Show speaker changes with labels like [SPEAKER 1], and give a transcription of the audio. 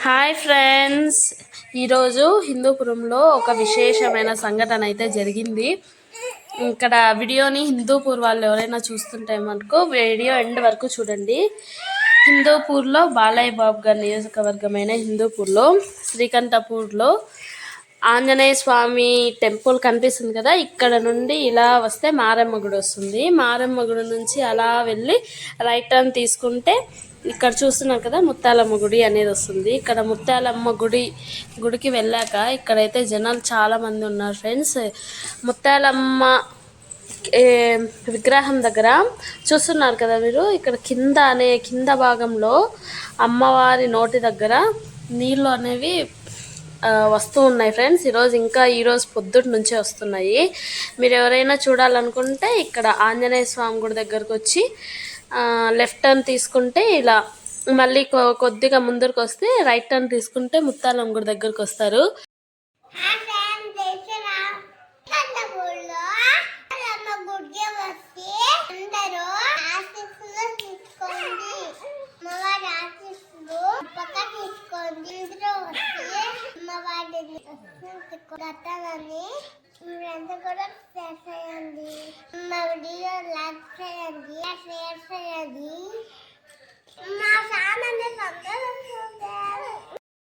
[SPEAKER 1] Hi friends, ఈరోజు హిందూపురంలో ఒక విశేషమైన సంఘటన అయితే జరిగింది. ఇక్కడ వీడియోని హిందూపూర్ వాళ్ళు ఎవరైనా చూస్తుంటే మనకు వీడియో ఎండ్ వరకు చూడండి. హిందూపూర్లో బాలయ్య బాబు గారి నియోజకవర్గమైన హిందూపూర్లో శ్రీకంఠపూర్లో ఆంజనేయ స్వామి టెంపుల్ కనిపిస్తుంది కదా. ఇక్కడ నుండి ఇలా వస్తే మారమ్మ గుడి వస్తుంది. మారమ్మ గుడి నుంచి అలా వెళ్ళి రైట్ టర్న్ తీసుకుంటే ఇక్కడ చూస్తున్నాం కదా ముత్యాలమ్మ గుడి అనేది వస్తుంది. ఇక్కడ ముత్యాలమ్మ గుడికి వెళ్ళాక ఇక్కడైతే జనాలు చాలా మంది ఉన్నారు ఫ్రెండ్స్. ముత్యాలమ్మ విగ్రహం దగ్గర చూస్తున్నారు కదా మీరు. ఇక్కడ కింద భాగంలో అమ్మవారి నోటి దగ్గర నీళ్ళు అనేవి వస్తూ ఉన్నాయి ఫ్రెండ్స్. ఈరోజు పొద్దుటి నుంచే వస్తున్నాయి. మీరు ఎవరైనా చూడాలనుకుంటే ఇక్కడ ఆంజనేయ స్వామి గుడి దగ్గరకు వచ్చి లెఫ్ట్ టర్న్ తీసుకుంటే ఇలా మళ్ళీ కొద్దిగా ముందరకు వస్తే రైట్ టర్న్ తీసుకుంటే ముత్యాలమ్మ గుడి దగ్గరకు వస్తారు.
[SPEAKER 2] మీరంతా కూడా షేర్ చేయండి, మా వీడియో లైక్ చేయండి, షేర్ చేయండి, మా ఛానల్ అందరూ చూడండి.